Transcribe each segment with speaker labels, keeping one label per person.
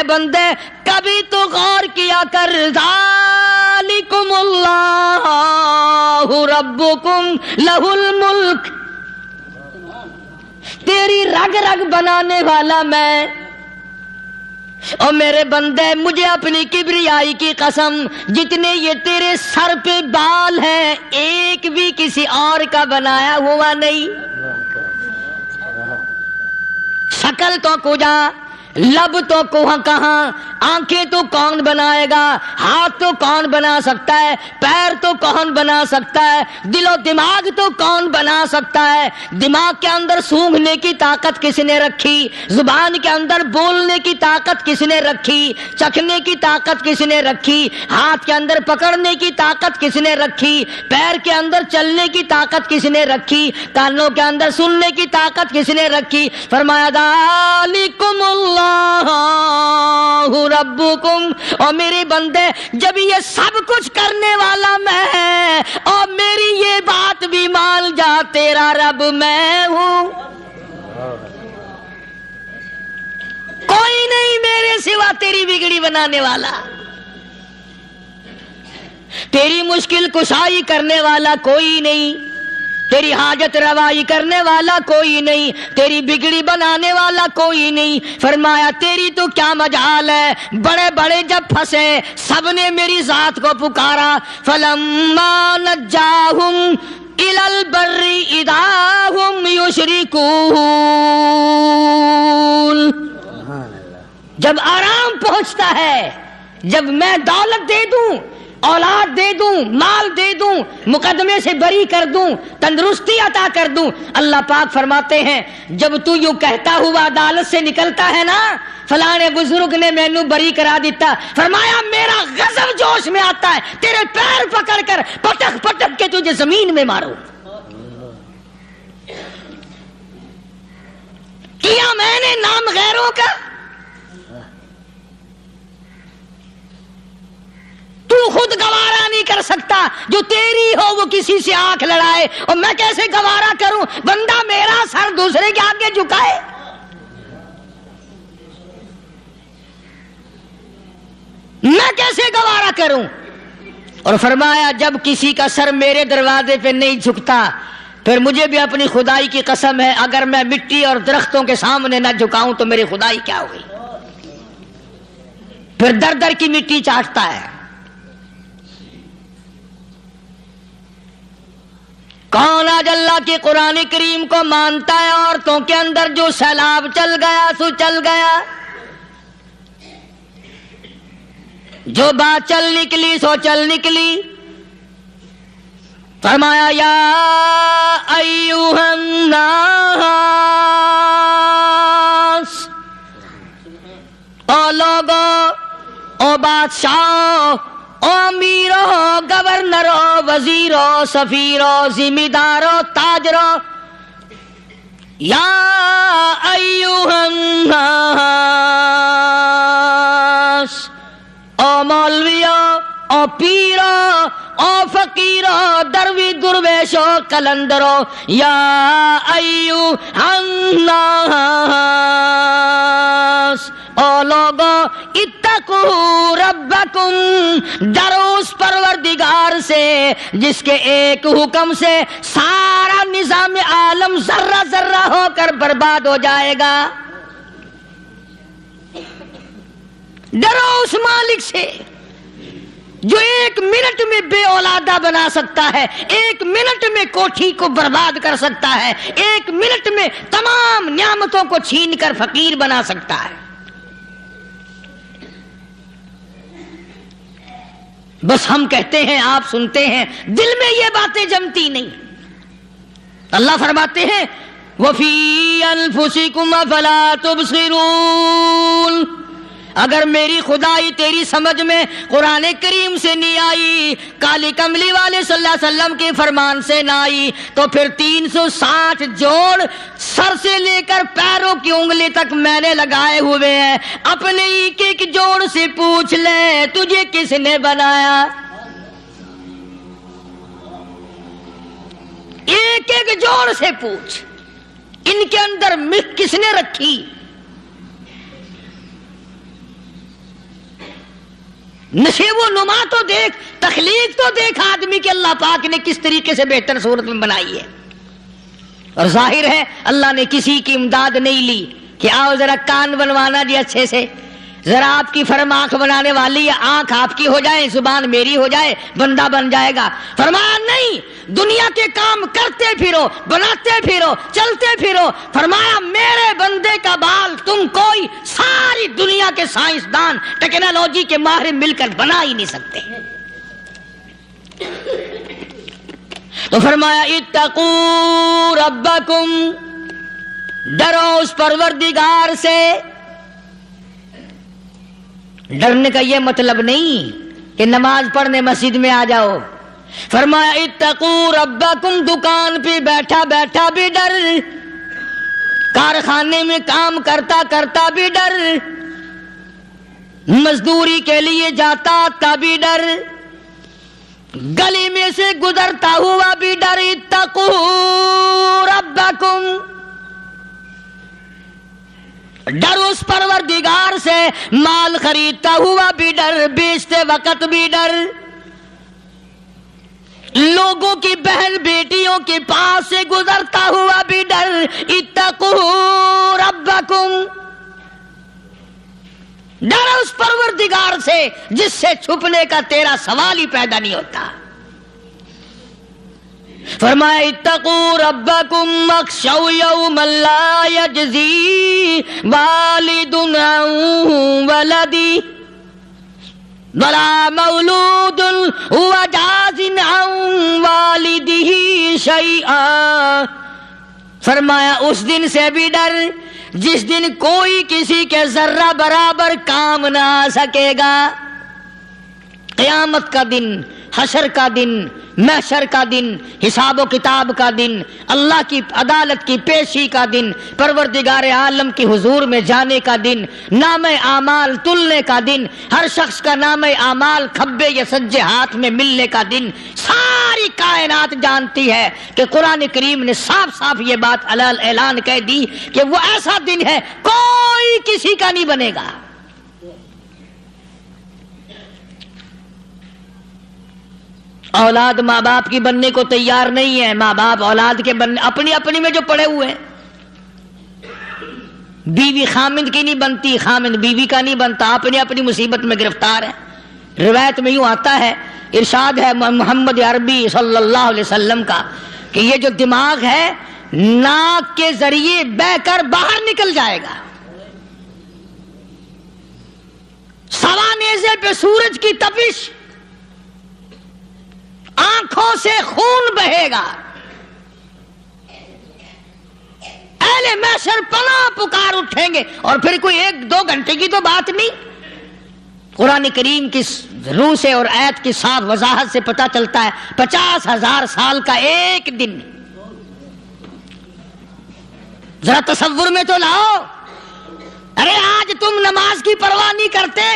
Speaker 1: میرے بندے کبھی تو غور کیا کر، ذالکم اللہ ربکم لہ الملک، تیری رگ رگ بنانے والا میں، اور میرے بندے مجھے اپنی کبریائی کی قسم، جتنے یہ تیرے سر پہ بال ہیں ایک بھی کسی اور کا بنایا ہوا نہیں، شکل تو کجا، لب تو کہاں، آنکھیں تو کون بنائے گا، ہاتھ تو کون بنا سکتا ہے، پیر تو کون بنا سکتا ہے، دل و دماغ تو کون بنا سکتا ہے، دماغ کے اندر سونگھنے کی طاقت کس نے رکھی، زبان کے اندر بولنے کی طاقت کس نے رکھی، چکھنے کی طاقت کس نے رکھی، ہاتھ کے اندر پکڑنے کی طاقت کس نے رکھی، پیر کے اندر چلنے کی طاقت کس نے رکھی، کانوں کے اندر سننے کی طاقت کس نے رکھی؟ فرمایا ذالکم اللہ ربکم، اور میرے بندے جب یہ سب کچھ کرنے والا میں اور میری یہ بات بھی مان جا تیرا رب میں ہوں، کوئی نہیں میرے سوا تیری بگڑی بنانے والا، تیری مشکل کشائی کرنے والا کوئی نہیں، تیری حاجت روائی کرنے والا کوئی نہیں، تیری بگڑی بنانے والا کوئی نہیں۔ فرمایا تیری تو کیا مجال ہے، بڑے بڑے جب پھنسے سب نے میری ذات کو پکارا، فلما نجاہم الی البر اذا ہم یشرکون، جب آرام پہنچتا ہے، جب میں دولت دے دوں، اولاد دے دوں، مال دے دوں، مقدمے سے بری کر دوں، تندرستی عطا کر دوں، اللہ پاک فرماتے ہیں جب تو یوں کہتا ہوا عدالت سے نکلتا ہے نا، فلاں بزرگ نے مینوں بری کرا دیتا، فرمایا میرا غضب جوش میں آتا ہے، تیرے پیر پکڑ کر پٹک پٹک کے تجھے زمین میں مارو۔ کیا میں نے نام غیروں کا، تو خود گوارا نہیں کر سکتا، جو تیری ہو وہ کسی سے آنکھ لڑائے، اور میں کیسے گوارا کروں بندہ میرا سر دوسرے کے آگے جھکائے؟ میں کیسے گوارا کروں؟ اور فرمایا جب کسی کا سر میرے دروازے پہ نہیں جھکتا، پھر مجھے بھی اپنی خدائی کی قسم ہے اگر میں مٹی اور درختوں کے سامنے نہ جھکاؤں تو میری خدائی کیا ہوئی؟ پھر در در کی مٹی چاٹتا ہے۔ کون آج اللہ کے قرآن کریم کو مانتا ہے؟ عورتوں کے اندر جو سیلاب چل گیا سو چل گیا، جو بات چل نکلی سو چل نکلی۔ فرمایا یا ایھا الناس، او لوگو، او بادشاہ، او امیرو، گورنرو، وزیرو، سفیرو، ذمہ دارو، تاجرو، یا ایھا الناس، او مولویو، او پیرو، او فقیرو، دروی درویشو، کلندرو، یا ایھا الناس، او لوگو اتقوا ربکم، ڈرو اس پروردگار سے جس کے ایک حکم سے سارا نظام عالم ذرہ ذرہ ہو کر برباد ہو جائے گا۔ ڈرو اس مالک سے جو ایک منٹ میں بے اولادہ بنا سکتا ہے، ایک منٹ میں کوٹھی کو برباد کر سکتا ہے، ایک منٹ میں تمام نعمتوں کو چھین کر فقیر بنا سکتا ہے۔ بس ہم کہتے ہیں، آپ سنتے ہیں، دل میں یہ باتیں جمتی نہیں۔ اللہ فرماتے ہیں وَفِي أَنفُسِكُمْ أَفَلَا تُبْصِرُونَ، اگر میری خدائی تیری سمجھ میں قرآن کریم سے نہیں آئی، کالی کملی والے صلی اللہ علیہ وسلم کے فرمان سے نہ آئی، تو پھر 360 جوڑ سر سے لے کر پیروں کی انگلی تک میں نے لگائے ہوئے ہیں، اپنے ایک ایک جوڑ سے پوچھ لے تجھے کس نے بنایا؟ ایک ایک جوڑ سے پوچھ، ان کے اندر ملک کس نے رکھی؟ نشیب و نما تو دیکھ، تخلیق تو دیکھ آدمی کے اللہ پاک نے کس طریقے سے بہتر صورت میں بنائی ہے. اور ظاہر ہے اللہ نے کسی کی امداد نہیں لی کہ آؤ ذرا کان بنوانا جی اچھے سے، ذرا آپ کی فرم آنکھ بنانے والی ہے، آنکھ آپ کی ہو جائے، زبان میری ہو جائے، بندہ بن جائے گا. فرمایا نہیں، دنیا کے کام کرتے پھرو، بناتے پھرو، چلتے پھرو. فرمایا میرے بندے کا بال تم کوئی ساری دنیا کے سائنسدان ٹیکنالوجی کے ماہر مل کر بنا ہی نہیں سکتے. تو فرمایا اتقوا ربکم، ڈرو اس پروردگار سے. ڈرنے کا یہ مطلب نہیں کہ نماز پڑھنے مسجد میں آ جاؤ. فرمایا اتقوا ربکم، دکان پہ بیٹھا بیٹھا بھی ڈر، کارخانے میں کام کرتا کرتا بھی ڈر، مزدوری کے لیے جاتا تبھی ڈر، گلی میں سے گزرتا ہوا بھی ڈر. اتقوا ربکم، ڈر اس پروردگار سے. مال خریدتا ہوا بھی ڈر، بیچتے وقت بھی ڈر، لوگوں کی بہن بیٹیوں کے پاس سے گزرتا ہوا بھی ڈر. اتقوا ربکم، ڈر اس پروردگار سے جس سے چھپنے کا تیرا سوال ہی پیدا نہیں ہوتا. فرمایا اتقوا ربکم واخشوا یوما لا یجزی والد عن ولدہ ولا مولود هو جاز عن والدہ شیئا. فرمایا اس دن سے بھی ڈر جس دن کوئی کسی کے ذرہ برابر کام نہ آ سکے گا. قیامت کا دن، حشر کا دن، محشر کا دن، حساب و کتاب کا دن، اللہ کی عدالت کی پیشی کا دن، پروردگار عالم کی حضور میں جانے کا دن، نام اعمال تلنے کا دن، ہر شخص کا نام اعمال کھبے یا سجے ہاتھ میں ملنے کا دن. ساری کائنات جانتی ہے کہ قرآن کریم نے صاف صاف یہ بات اعلان کہہ دی کہ وہ ایسا دن ہے کوئی کسی کا نہیں بنے گا. اولاد ماں باپ کی بننے کو تیار نہیں ہے، ماں باپ اولاد کے بننے اپنی اپنی میں جو پڑے ہوئے ہیں. بیوی خامند کی نہیں بنتی، خامند بیوی کا نہیں بنتا، اپنی اپنی مصیبت میں گرفتار ہے. روایت میں یوں آتا ہے، ارشاد ہے محمد عربی صلی اللہ علیہ وسلم کا کہ یہ جو دماغ ہے ناک کے ذریعے بہ کر باہر نکل جائے گا. سوا نیزے پہ سورج کی تپش، آنکھوں سے خون بہے گا. اہل محشر پناہ پکار اٹھیں گے. اور پھر کوئی 1-2 گھنٹے کی تو بات نہیں، قرآن کریم کی روح سے اور آیت کی صاف وضاحت سے پتہ چلتا ہے 50,000 سال کا ایک دن. ذرا تصور میں تو لاؤ. ارے آج تم نماز کی پرواہ نہیں کرتے،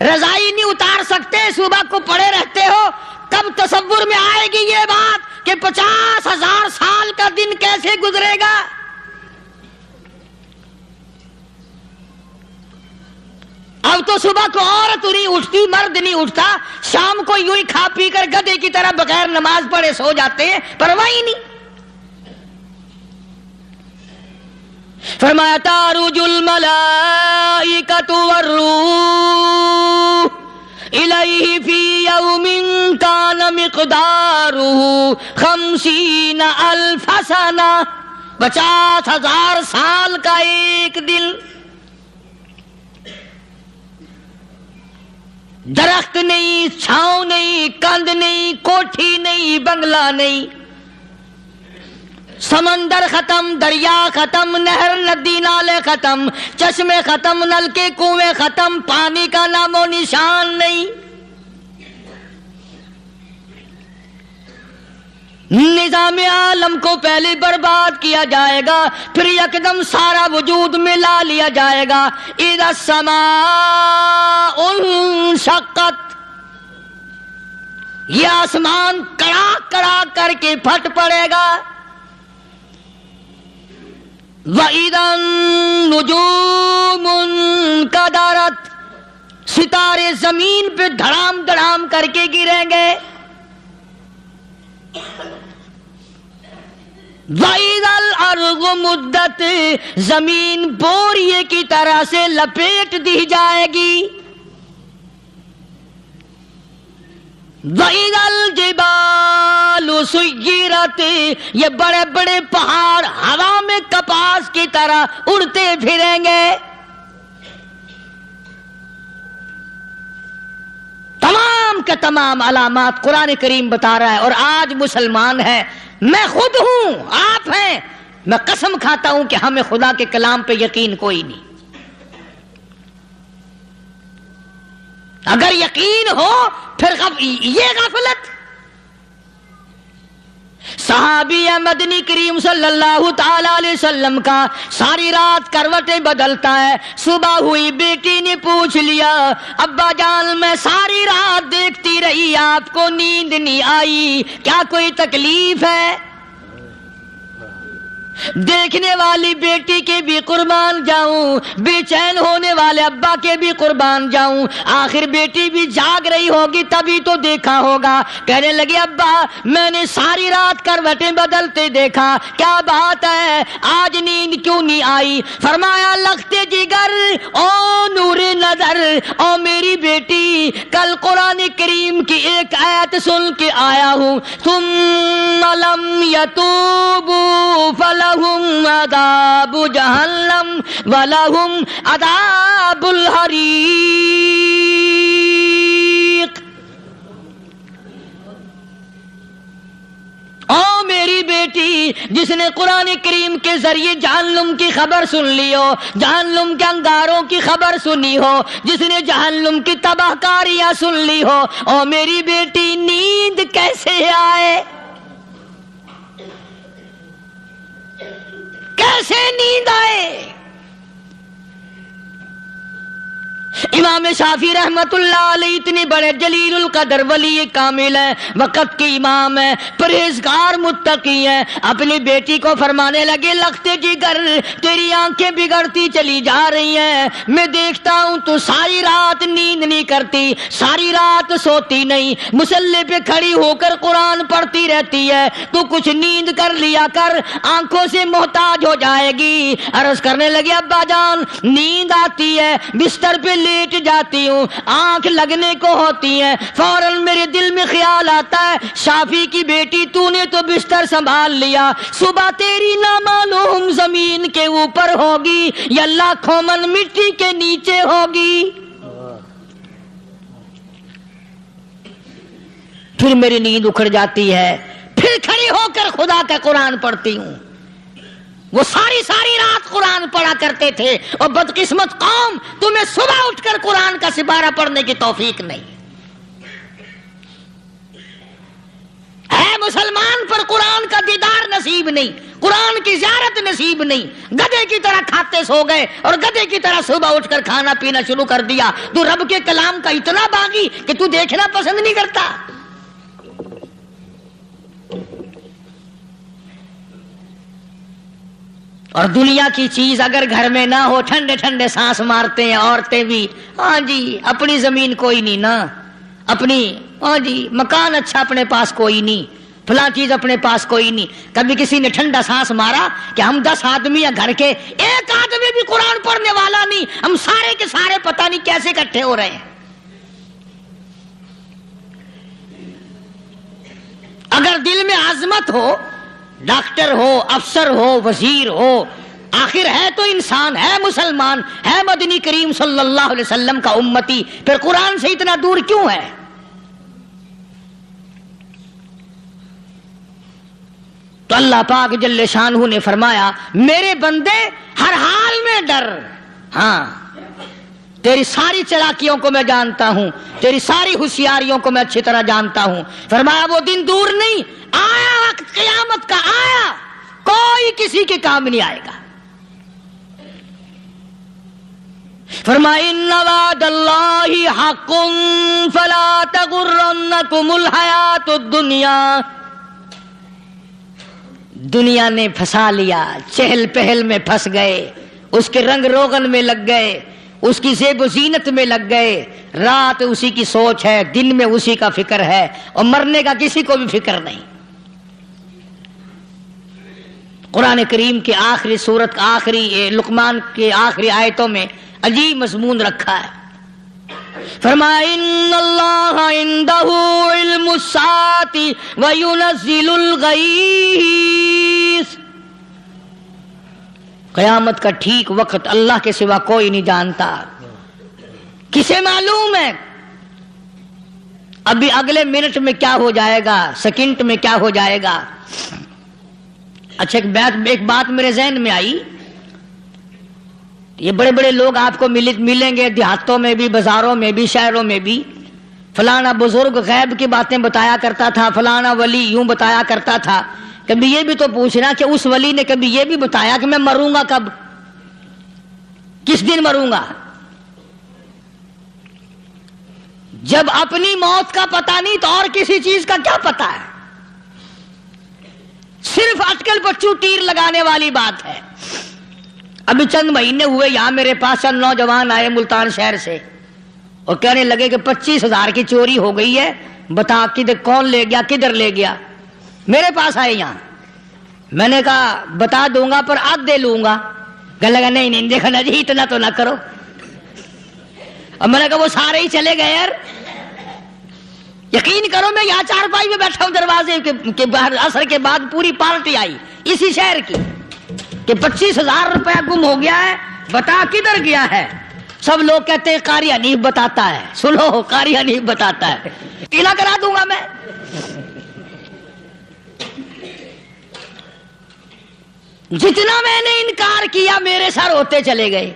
Speaker 1: رضائی نہیں اتار سکتے، صبح کو پڑے رہتے ہو، کب تصور میں آئے گی یہ بات کہ 50,000 سال کا دن کیسے گزرے گا؟ اب تو صبح کو عورت نہیں اٹھتی، مرد نہیں اٹھتا، شام کو یوں ہی کھا پی کر گدھے کی طرح بغیر نماز پڑھے سو جاتے ہیں، پرواہ ہی نہیں. فرمایا تعرج الملائکۃ والروح الیہ فی یوم کان مقدارہ 50,000 سنہ. 50,000 سال کا ایک دن. درخت نہیں، چھاؤں نہیں، کند نہیں، کوٹھی نہیں، بنگلہ نہیں، سمندر ختم، دریا ختم، نہر ندی نالے ختم، چشمے ختم، نلکے کنویں ختم، پانی کا نام و نشان نہیں. نظام عالم کو پہلے برباد کیا جائے گا، پھر یکدم سارا وجود ملا لیا جائے گا. اذا السماء انشقت، یہ آسمان کڑاک کڑاک کر کے پھٹ پڑے گا. وَإِذَا النُّجُومُ انْكَدَرَتْ، ستارے زمین پہ دھڑام دھڑام کر کے گریں گے. وَإِذَا الْأَرْضُ مُدَّتْ زمین بوریے کی طرح سے لپیٹ دی جائے گی. وَإِذَا الْجِبَالُ سُيِّرَتْ یہ بڑے بڑے پہاڑ ہوا میں کپاس کی طرح اڑتے پھریں گے. تمام کے تمام علامات قرآن کریم بتا رہا ہے. اور آج مسلمان ہے، میں خود ہوں، آپ ہیں، میں قسم کھاتا ہوں کہ ہمیں خدا کے کلام پہ یقین کوئی نہیں. اگر یقین ہو پھر یہ غفلت. صحابی مدنی کریم صلی اللہ تعالی علیہ وسلم کا ساری رات کروٹیں بدلتا ہے. صبح ہوئی بیٹی نے پوچھ لیا، ابا جان میں ساری رات دیکھتی رہی، آپ کو نیند نہیں آئی، کیا کوئی تکلیف ہے؟ دیکھنے والی بیٹی کے بھی قربان جاؤں، بے چین ہونے والے ابا کے بھی قربان جاؤں. آخر بیٹی بھی جاگ رہی ہوگی تبھی تو دیکھا ہوگا. کہنے لگے ابا میں نے ساری رات کروٹیں بدلتے دیکھا، کیا بات ہے، آج نیند کیوں نہیں آئی؟ فرمایا لختے جگر او نور نظر، او میری بیٹی کل قرآن کریم کی ایک آیت سن کے آیا ہوں، ثم لم یتوبوا فلہم عذاب جہنم ولہم عذاب الحریق. او میری بیٹی جس نے قرآن کریم کے ذریعے جہنم کی خبر سن لی ہو، جہنم کے انگاروں کی خبر سنی ہو، جس نے جہنم کی تباہ کاریاں سن لی ہو، او میری بیٹی نیند کیسے آئے؟ کیسے نیند آئے؟ امام شافعی رحمت اللہ علیہ اتنے بڑے جلیل القدر ولی کامل ہیں، وقت کے امام ہیں، پرہیزگار متقی ہیں. اپنی بیٹی کو فرمانے لگے لختے جگر تیری آنکھیں بگڑتی چلی جا رہی ہیں، میں دیکھتا ہوں تو ساری رات نیند نہیں کرتی، ساری رات سوتی نہیں، مصلی پہ کھڑی ہو کر قرآن پڑھتی رہتی ہے، تو کچھ نیند کر لیا کر، آنکھوں سے محتاج ہو جائے گی. عرض کرنے لگے ابا جان نیند آتی ہے، بستر پہ لیٹ جاتی ہوں، آنکھ لگنے کو ہوتی ہے، فوراً میرے دل میں خیال آتا ہے شافی کی بیٹی تو نے تو بستر سنبھال لیا، صبح تیری نامعلوم زمین کے اوپر ہوگی یا لاکھوں من مٹی کے نیچے ہوگی. پھر میری نیند اکھڑ جاتی ہے، پھر کھڑی ہو کر خدا کا قرآن پڑھتی ہوں. وہ ساری رات قرآن پڑھا کرتے تھے، اور بدقسمت قوم تمہیں صبح اٹھ کر قرآن کا سپارہ پڑھنے کی توفیق نہیں ہے. مسلمان پر قرآن کا دیدار نصیب نہیں، قرآن کی زیارت نصیب نہیں. گدھے کی طرح کھاتے سو گئے اور گدھے کی طرح صبح اٹھ کر کھانا پینا شروع کر دیا. تو رب کے کلام کا اتنا باغی کہ تو دیکھنا پسند نہیں کرتا. اور دنیا کی چیز اگر گھر میں نہ ہو، ٹھنڈے ٹھنڈے سانس مارتے ہیں عورتیں بھی، ہاں جی اپنی زمین کوئی نہیں نا، اپنی ہاں جی مکان اچھا اپنے پاس کوئی نہیں، فلاں چیز اپنے پاس کوئی نہیں. کبھی کسی نے ٹھنڈا سانس مارا کہ ہم 10 آدمی ہیں گھر کے، ایک آدمی بھی قرآن پڑھنے والا نہیں، ہم سارے کے سارے پتہ نہیں کیسے اکٹھے ہو رہے ہیں. اگر دل میں عظمت ہو، ڈاکٹر ہو، افسر ہو، وزیر ہو، آخر ہے تو انسان، ہے مسلمان، ہے مدنی کریم صلی اللہ علیہ وسلم کا امتی، پھر قرآن سے اتنا دور کیوں ہے؟ تو اللہ پاک جل شانہ نے فرمایا میرے بندے ہر حال میں ڈر. ہاں تیری ساری چلاکیوں کو میں جانتا ہوں، تیری ساری ہوشیاریوں کو میں اچھی طرح جانتا ہوں. فرمایا وہ دن دور نہیں، آیا وقت قیامت کا، آیا، کوئی کسی کے کام نہیں آئے گا. فرمایا ان وعد اللہ حق فلا تغرنکم الحیات الدنیا. دنیا نے پھنسا لیا، چہل پہل میں پھنس گئے، اس کے رنگ روغن میں لگ گئے، اس کی زیب و زینت میں لگ گئے، رات اسی کی سوچ ہے، دن میں اسی کا فکر ہے، اور مرنے کا کسی کو بھی فکر نہیں۔ قرآن کریم کے آخری سورت کا آخری لقمان کے آخری آیتوں میں عجیب مضمون رکھا ہے۔ فرمایا ان اللہ عندہ علم الساعۃ وینزل الغیث، قیامت کا ٹھیک وقت اللہ کے سوا کوئی نہیں جانتا۔ کسے معلوم ہے ابھی اگلے منٹ میں کیا ہو جائے گا، سیکنڈ میں کیا ہو جائے گا۔ اچھا ایک بات میرے ذہن میں آئی، یہ بڑے بڑے لوگ آپ کو ملیں گے دیہاتوں میں بھی، بازاروں میں بھی، شہروں میں بھی، فلانا بزرگ غیب کی باتیں بتایا کرتا تھا، فلانا ولی یوں بتایا کرتا تھا۔ کبھی یہ بھی تو پوچھنا کہ اس ولی نے کبھی یہ بھی بتایا کہ میں مروں گا کب، کس دن مروں گا؟ جب اپنی موت کا پتہ نہیں تو اور کسی چیز کا کیا پتہ ہے؟ صرف اٹکل پچو تیر لگانے والی بات ہے۔ ابھی چند مہینے ہوئے یہاں میرے پاس چند نوجوان آئے ملتان شہر سے اور کہنے لگے کہ 25,000 کی چوری ہو گئی ہے، بتا کدھر کون لے گیا، کدھر لے گیا۔ میرے پاس آئے یہاں، میں نے کہا بتا دوں گا پر آدھے لوں گا۔ کہنے لگا نہیں نہیں دیکھا نا جی اتنا تو نہ کرو۔ اور میں نے کہا وہ سارے ہی چلے گئے یار، یقین کرو میں یہاں چارپائی میں بیٹھا ہوں دروازے کے باہر، عصر کے بعد پوری پارٹی آئی اسی شہر کی کہ 25,000 روپیہ گم ہو گیا ہے، بتا کدھر گیا ہے۔ سب لوگ کہتے ہیں قاری حنیف بتاتا ہے، سنو قاری حنیف بتاتا ہے، قلعہ کرا دوں گا میں۔ جتنا میں نے انکار کیا میرے سر ہوتے چلے گئے،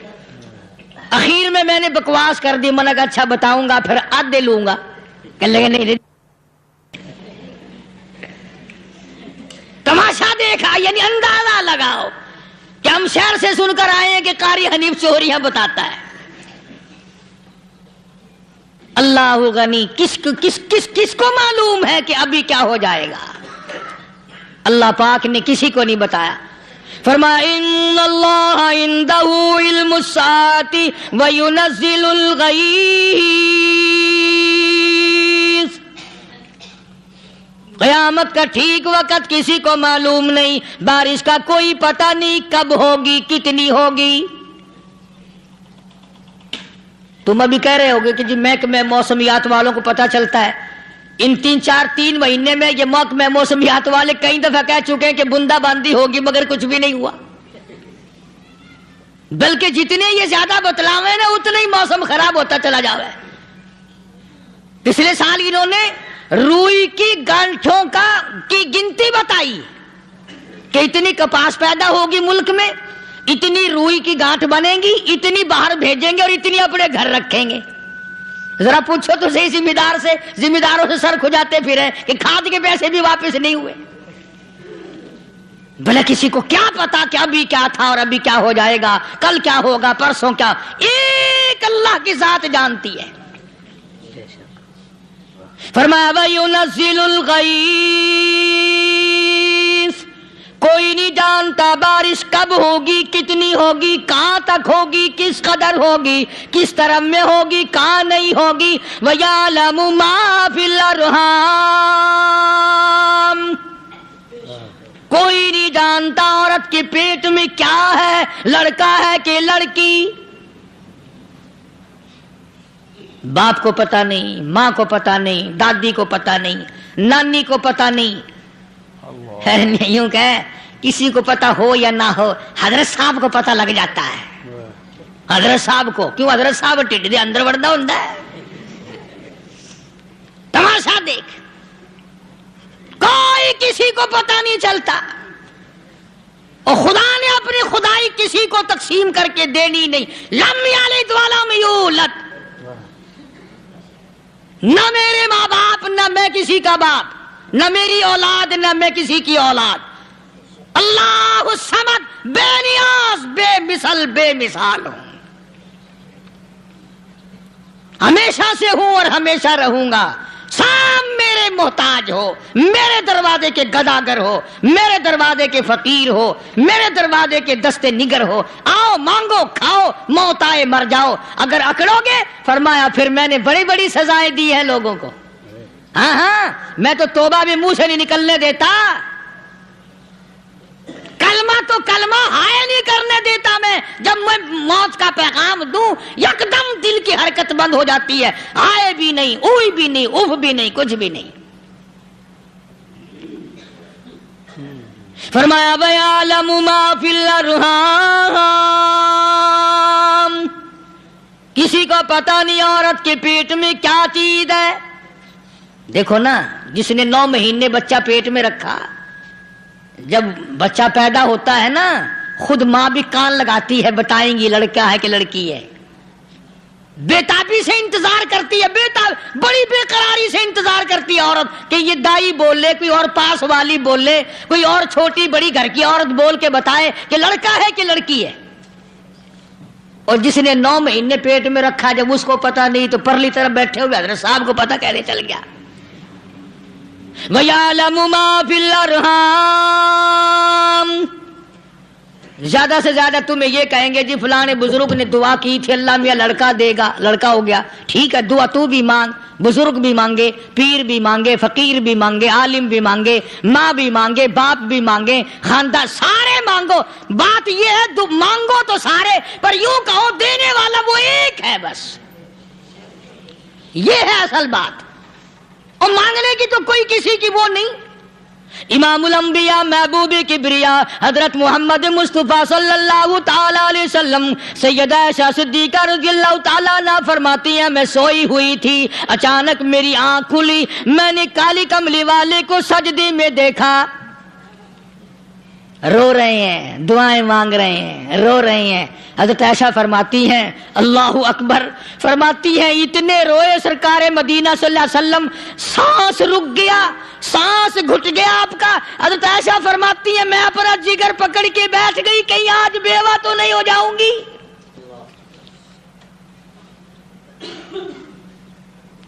Speaker 1: اخیر میں نے بکواس کر دی، میں نے کہا اچھا بتاؤں گا پھر آدھے لوں گا۔ کہنے لگے نہیں تماشا دیکھا، یعنی اندازہ لگاؤ کہ ہم شہر سے سن کر آئے ہیں کہ قاری حنیف چوریاں بتاتا ہے۔ اللہ غنی، کس کو معلوم ہے کہ ابھی کیا ہو جائے گا؟ اللہ پاک نے کسی کو نہیں بتایا۔ فرمایا ان اللہ عندہ علم الساعۃ وینزل الغیث، قیامت کا ٹھیک وقت کسی کو معلوم نہیں، بارش کا کوئی پتہ نہیں کب ہوگی، کتنی ہوگی۔ تم ابھی کہہ رہے ہوگے کہ جی محکمہ موسمیات والوں کو پتہ چلتا ہے، ان 3 مہینے میں یہ محکمہ موسمیات والے کئی دفعہ کہہ چکے ہیں کہ بندہ باندی ہوگی مگر کچھ بھی نہیں ہوا، بلکہ جتنے یہ زیادہ بتلاوے نا اتنا ہی موسم خراب ہوتا چلا جاوے۔ پچھلے سال انہوں نے روئی کی گانٹھوں کی گنتی بتائی کہ اتنی کپاس پیدا ہوگی ملک میں، اتنی روئی کی گانٹھ بنے گی، اتنی باہر بھیجیں گے اور اتنی اپنے گھر رکھیں گے۔ ذرا پوچھو تو صحیح ذمہ داروں سے سر کھجاتے پھرے کہ کھاد کے پیسے بھی واپس نہیں ہوئے۔ بھلا کسی کو کیا پتا کہ ابھی کیا تھا اور ابھی کیا ہو جائے گا، کل کیا ہوگا، پرسوں کیا، ایک اللہ کی ذات جانتی ہے۔ فرمایا وَيُنَزِّلُ الْغَيْثَ، کوئی نہیں جانتا بارش کب ہوگی، کتنی ہوگی، کہاں تک ہوگی، کس قدر ہوگی، کس طرح میں ہوگی، کہاں نہیں ہوگی۔ وَيَعْلَمُ مَا فِي الْأَرْحَامِ، کوئی نہیں جانتا عورت کے پیٹ میں کیا ہے، لڑکا ہے کہ لڑکی۔ باپ کو پتہ نہیں، ماں کو پتہ نہیں، دادی کو پتہ نہیں، نانی کو پتہ نہیں، یوں کہ کسی کو پتہ ہو یا نہ ہو حضرت صاحب کو پتہ لگ جاتا ہے۔ حضرت صاحب کو کیوں؟ حضرت صاحب ٹھڈ دے اندر وڑدا ہوندا ہے۔ تماشا دیکھ، کوئی کسی کو پتہ نہیں چلتا، اور خدا نے اپنی خدائی کسی کو تقسیم کر کے دینی نہیں۔ لم یلد ولم یولد، نہ میرے ماں باپ، نہ میں کسی کا باپ، نہ میری اولاد، نہ میں کسی کی اولاد۔ اللہ الصمد، بے نیاز، بے مثل، بے مثال ہوں، ہمیشہ سے ہوں اور ہمیشہ رہوں گا۔ سب میرے میرے محتاج ہو، میرے دروازے کے گداگر ہو، میرے دروازے کے فقیر ہو، میرے دروازے کے دستے نگر ہو، آؤ مانگو کھاؤ موت آئے مر جاؤ، اگر اکڑو گے فرمایا پھر میں نے بڑی بڑی سزائیں دی ہیں لوگوں کو. ہاں ہاں میں تو توبہ بھی منہ سے نہیں نکلنے دیتا، کلمہ تو کلمہ ہائے نہیں کرنے دیتا میں. جب میں موت کا پیغام دوں یکدم دل کی حرکت بند ہو جاتی ہے، ہائے بھی نہیں، اوئی بھی نہیں، اف بھی نہیں، کچھ بھی نہیں. فرمایا وَيَعْلَمُ مَا فِي الْأَرْحَامِ، کسی کو پتہ نہیں عورت کے پیٹ میں کیا چیز ہے. دیکھو نا، جس نے 9 مہینے بچہ پیٹ میں رکھا، جب بچہ پیدا ہوتا ہے نا خود ماں بھی کان لگاتی ہے بتائیں گی لڑکا ہے کہ لڑکی ہے. بےتابی سے انتظار کرتی ہے، بڑی بے قراری سے انتظار کرتی ہے عورت کہ یہ دائی بول لے، کوئی اور پاس والی بول لے، کوئی اور چھوٹی بڑی گھر کی عورت بول کے بتائے کہ لڑکا ہے کہ لڑکی ہے. اور جس نے 9 مہینے پیٹ میں رکھا جب اس کو پتا نہیں تو پرلی طرف بیٹھے ہوئے حضرت صاحب کو پتا کیسے چل گیا. وَيَعْلَمُ مَا فِي الْأَرْحَامِ، زیادہ سے زیادہ تمہیں یہ کہیں گے جی فلاں بزرگ نے دعا کی تھی اللہ میاں لڑکا دے گا، لڑکا ہو گیا. ٹھیک ہے، دعا تو بھی مانگ، بزرگ بھی مانگے، پیر بھی مانگے، فقیر بھی مانگے، عالم بھی مانگے، ماں بھی مانگے، باپ بھی مانگے، خاندان سارے مانگو. بات یہ ہے مانگو تو سارے، پر یوں کہو دینے والا وہ ایک ہے بس. یہ ہے اصل بات، اور مانگنے کی تو کوئی کسی کی وہ نہیں. امام الانبیاء محبوب کبریا حضرت محمد مصطفیٰ صلی اللہ تعالی علیہ وسلم سیدہ عائشہ صدیقہ رضی اللہ تعالی عنہا فرماتی ہیں میں سوئی ہوئی تھی، اچانک میری آنکھ کھلی، میں نے کالی کملی والے کو سجدے میں دیکھا، رو رہے ہیں، دعائیں مانگ رہے ہیں، رو رہے ہیں. حضرت عائشہ فرماتی ہیں اللہ اکبر، فرماتی ہیں اتنے روئے سرکار مدینہ صلی اللہ علیہ وسلم، سانس رک گیا، سانس گھٹ گیا آپ کا. حضرت عائشہ فرماتی ہیں میں اپنا جگر پکڑ کے بیٹھ گئی، کہیں آج بیوہ تو نہیں ہو جاؤں گی.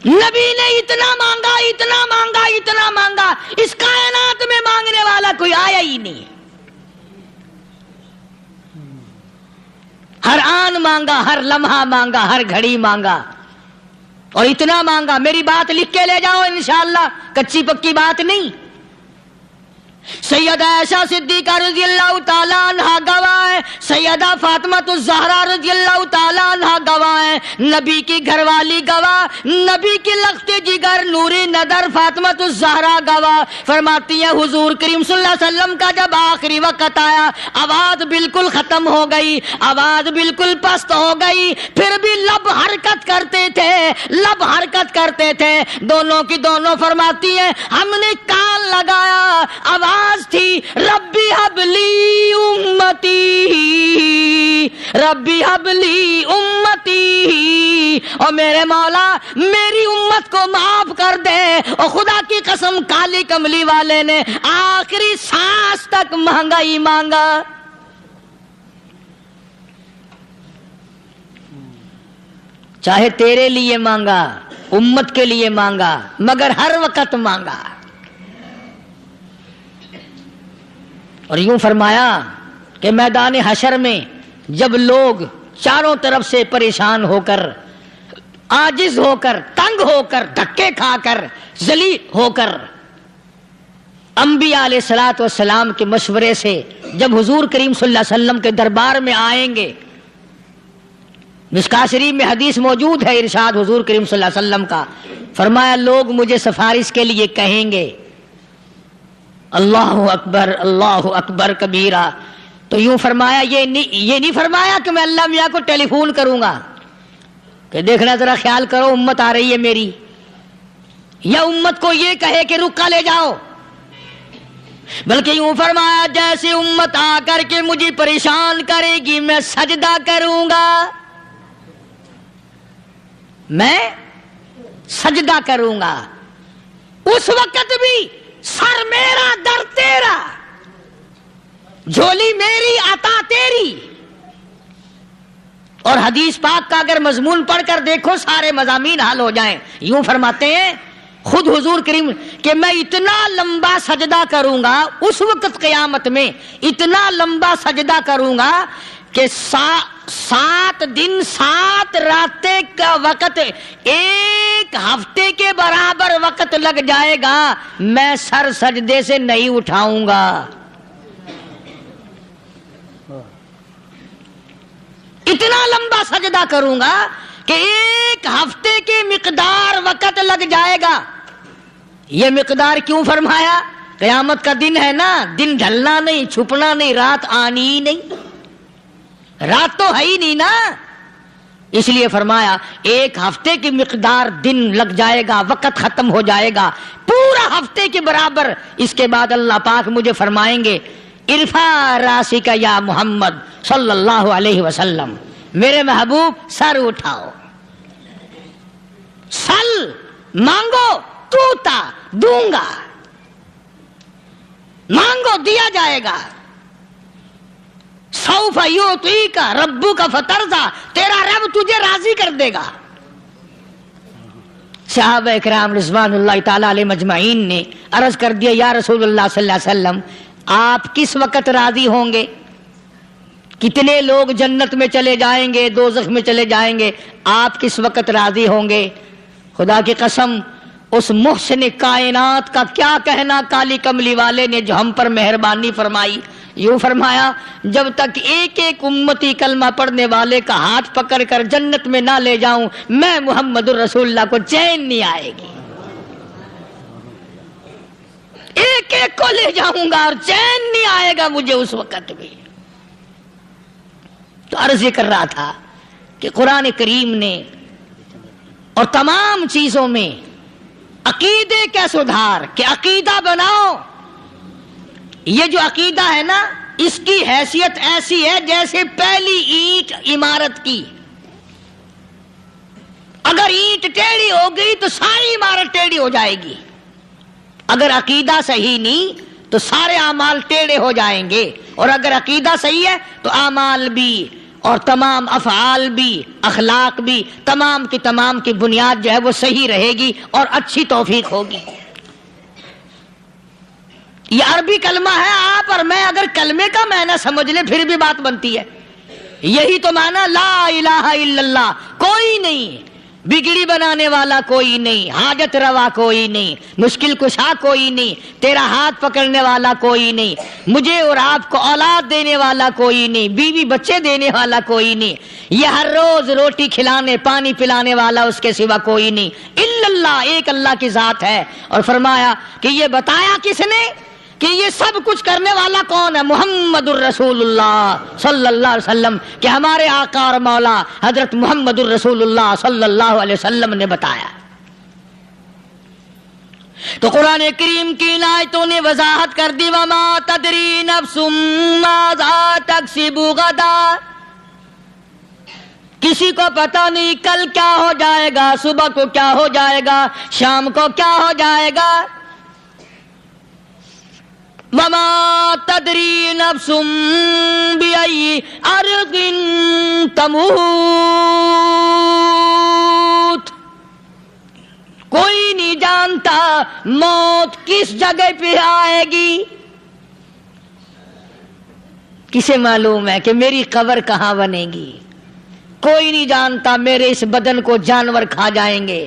Speaker 1: نبی نے اتنا مانگا، اتنا مانگا، اتنا مانگا، اس کائنات میں مانگنے والا کوئی آیا ہی نہیں. ہر آن مانگا، ہر لمحہ مانگا، ہر گھڑی مانگا، اور اتنا مانگا. میری بات لکھ کے لے جاؤ انشاءاللہ، کچی پکی بات نہیں. سیدہ عائشہ صدیقہ رضی اللہ تعالیٰ عنہا گواہ ہے، سیدہ فاطمہ الزہرا رضی اللہ تعالیٰ عنہا گواہ ہے، نبی کی گھر والی گواہ، نبی کی لخت جگر نوری نظر فاطمہ الزہرا گواہ. فرماتی ہیں حضور کریم صلی اللہ علیہ وسلم کا جب آخری وقت آیا، آواز بالکل ختم ہو گئی، آواز بالکل پست ہو گئی، پھر بھی لب حرکت کرتے تھے، لب حرکت کرتے تھے، دونوں کی دونوں. فرماتی ہیں ہم نے کان لگایا، آواز تھی ربی حبلی امتی، ربی حبلی امتی، اور میرے مولا میری امت کو معاف کر دے. اور خدا کی قسم کالی کملی والے نے آخری سانس تک مانگا ہی مانگا. چاہے تیرے لیے مانگا، امت کے لیے مانگا، مگر ہر وقت مانگا. اور یوں فرمایا کہ میدان حشر میں جب لوگ چاروں طرف سے پریشان ہو کر، عاجز ہو کر، تنگ ہو کر، دھکے کھا کر، ذلیل ہو کر انبیاء علیہ الصلوۃ والسلام کے مشورے سے جب حضور کریم صلی اللہ علیہ وسلم کے دربار میں آئیں گے، مشکاۃ شریف میں حدیث موجود ہے، ارشاد حضور کریم صلی اللہ علیہ وسلم کا، فرمایا لوگ مجھے سفارش کے لیے کہیں گے اللہ اکبر، اللہ اکبر کبیرہ. تو یوں فرمایا یہ نہیں فرمایا کہ میں اللہ میاں کو ٹیلی فون کروں گا کہ دیکھنا ذرا خیال کرو امت آ رہی ہے میری، یا امت کو یہ کہے کہ رکا لے جاؤ، بلکہ یوں فرمایا جیسے امت آ کر کے مجھے پریشان کرے گی میں سجدہ کروں گا، میں سجدہ کروں گا. اس وقت بھی سر میرا در تیرا، جھولی میری عطا تیری. اور حدیث پاک کا اگر مضمون پڑھ کر دیکھو سارے مضامین حل ہو جائیں. یوں فرماتے ہیں خود حضور کریم کہ میں اتنا لمبا سجدہ کروں گا اس وقت قیامت میں، اتنا لمبا سجدہ کروں گا کہ 7 دن 7 راتیں کا وقت 1 ہفتے کے برابر وقت لگ جائے گا، میں سر سجدے سے نہیں اٹھاؤں گا۔ اتنا لمبا سجدہ کروں گا کہ 1 ہفتے کی مقدار وقت لگ جائے گا۔ یہ مقدار کیوں فرمایا؟ قیامت کا دن ہے نا، دن ڈھلنا نہیں، چھپنا نہیں، رات آنی ہی نہیں، رات تو ہے ہی نہیں نا، اس لیے فرمایا 1 ہفتے کی مقدار دن لگ جائے گا، وقت ختم ہو جائے گا پورا ہفتے کے برابر۔ اس کے بعد اللہ پاک مجھے فرمائیں گے ارفع راسک یا محمد صلی اللہ علیہ وسلم، میرے محبوب سر اٹھاؤ، سل مانگو توتا دوں گا، مانگو دیا جائے گا، سوف یعطیک ربک فترضی، تیرا رب تجھے راضی کر دے گا۔ صحابہ اکرام رضوان اللہ تعالی علیہ مجمعین نے عرض کر دیا یا رسول اللہ صلی اللہ علیہ وسلم آپ کس وقت راضی ہوں گے؟ کتنے لوگ جنت میں چلے جائیں گے، دوزخ میں چلے جائیں گے، آپ کس وقت راضی ہوں گے؟ خدا کی قسم اس محسن کائنات کا کیا کہنا کالی کملی والے نے جو ہم پر مہربانی فرمائی، یوں فرمایا جب تک ایک ایک امتی کلمہ پڑھنے والے کا ہاتھ پکڑ کر جنت میں نہ لے جاؤں میں محمد الرسول اللہ کو چین نہیں آئے گی، ایک ایک کو لے جاؤں گا اور چین نہیں آئے گا مجھے اس وقت بھی۔ تو عرض یہ کر رہا تھا کہ قرآن کریم نے اور تمام چیزوں میں عقیدے کا سدھار کہ عقیدہ بناؤ، یہ جو عقیدہ ہے نا اس کی حیثیت ایسی ہے جیسے پہلی اینٹ عمارت کی، اگر اینٹ ٹیڑھی ہو گئی تو ساری عمارت ٹیڑھی ہو جائے گی، اگر عقیدہ صحیح نہیں تو سارے اعمال ٹیڑھے ہو جائیں گے، اور اگر عقیدہ صحیح ہے تو اعمال بھی اور تمام افعال بھی اخلاق بھی تمام کی بنیاد جو ہے وہ صحیح رہے گی اور اچھی توفیق ہوگی۔ یہ عربی کلمہ ہے، آپ اور میں اگر کلمے کا معنی سمجھ لیں پھر بھی بات بنتی ہے، یہی تو معنی لا الہ الا اللہ، کوئی نہیں بگڑی بنانے والا، کوئی نہیں حاجت روا، کوئی نہیں مشکل کشا، کوئی نہیں تیرا ہاتھ پکڑنے والا، کوئی نہیں مجھے اور آپ کو اولاد دینے والا، کوئی نہیں بیوی بچے دینے والا، کوئی نہیں یہ ہر روز روٹی کھلانے پانی پلانے والا اس کے سوا کوئی نہیں الا اللہ، ایک اللہ کی ذات ہے۔ اور فرمایا کہ یہ بتایا کس نے کہ یہ سب کچھ کرنے والا کون ہے؟ محمد الرسول اللہ صلی اللہ علیہ وسلم، کہ ہمارے آقا اور مولا حضرت محمد الرسول اللہ صلی اللہ علیہ وسلم نے بتایا۔ تو قرآن کریم کی آیتوں نے وضاحت کر دی وما تدری نفس ماذا تکسب غدا، کسی کو پتہ نہیں کل کیا ہو جائے گا، صبح کو کیا ہو جائے گا، شام کو کیا ہو جائے گا۔ وما تدری نفس بأي أرض تموت، کوئی نہیں جانتا موت کس جگہ پہ آئے گی۔ کسے معلوم ہے کہ میری قبر کہاں بنے گی؟ کوئی نہیں جانتا میرے اس بدن کو جانور کھا جائیں گے،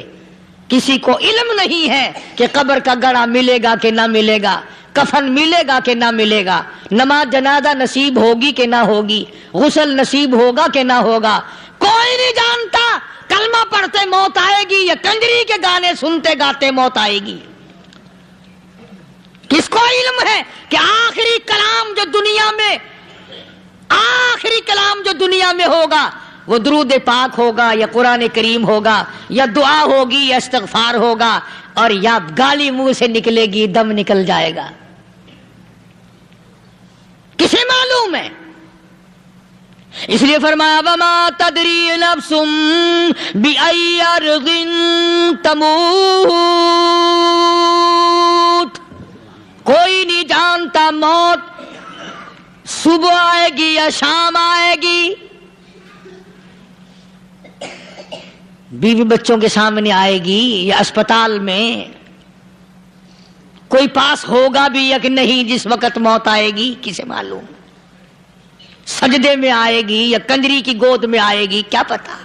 Speaker 1: کسی کو علم نہیں ہے کہ قبر کا گڑھا ملے گا کہ نہ ملے گا، کفن ملے گا کہ نہ ملے گا، نماز جنازہ نصیب ہوگی کہ نہ ہوگی، غسل نصیب ہوگا کہ نہ ہوگا، کوئی نہیں جانتا۔ کلمہ پڑھتے موت آئے گی یا کنجری کے گانے سنتے گاتے موت آئے گی؟ کس کو علم ہے کہ آخری کلام جو دنیا میں ہوگا وہ درود پاک ہوگا یا قرآن کریم ہوگا یا دعا ہوگی یا استغفار ہوگا، اور یا گالی منہ سے نکلے گی، دم نکل جائے گا؟ کسے معلوم ہے؟ اس لیے فرمایا وما تدری نفس بأي أرض تموت، کوئی نہیں جانتا موت صبح آئے گی یا شام آئے گی، بیوی بچوں کے سامنے آئے گی یا اسپتال میں کوئی پاس ہوگا بھی یا کہ نہیں جس وقت موت آئے گی کسے معلوم؟ سجدے میں آئے گی یا کنجری کی گود میں آئے گی کیا پتا؟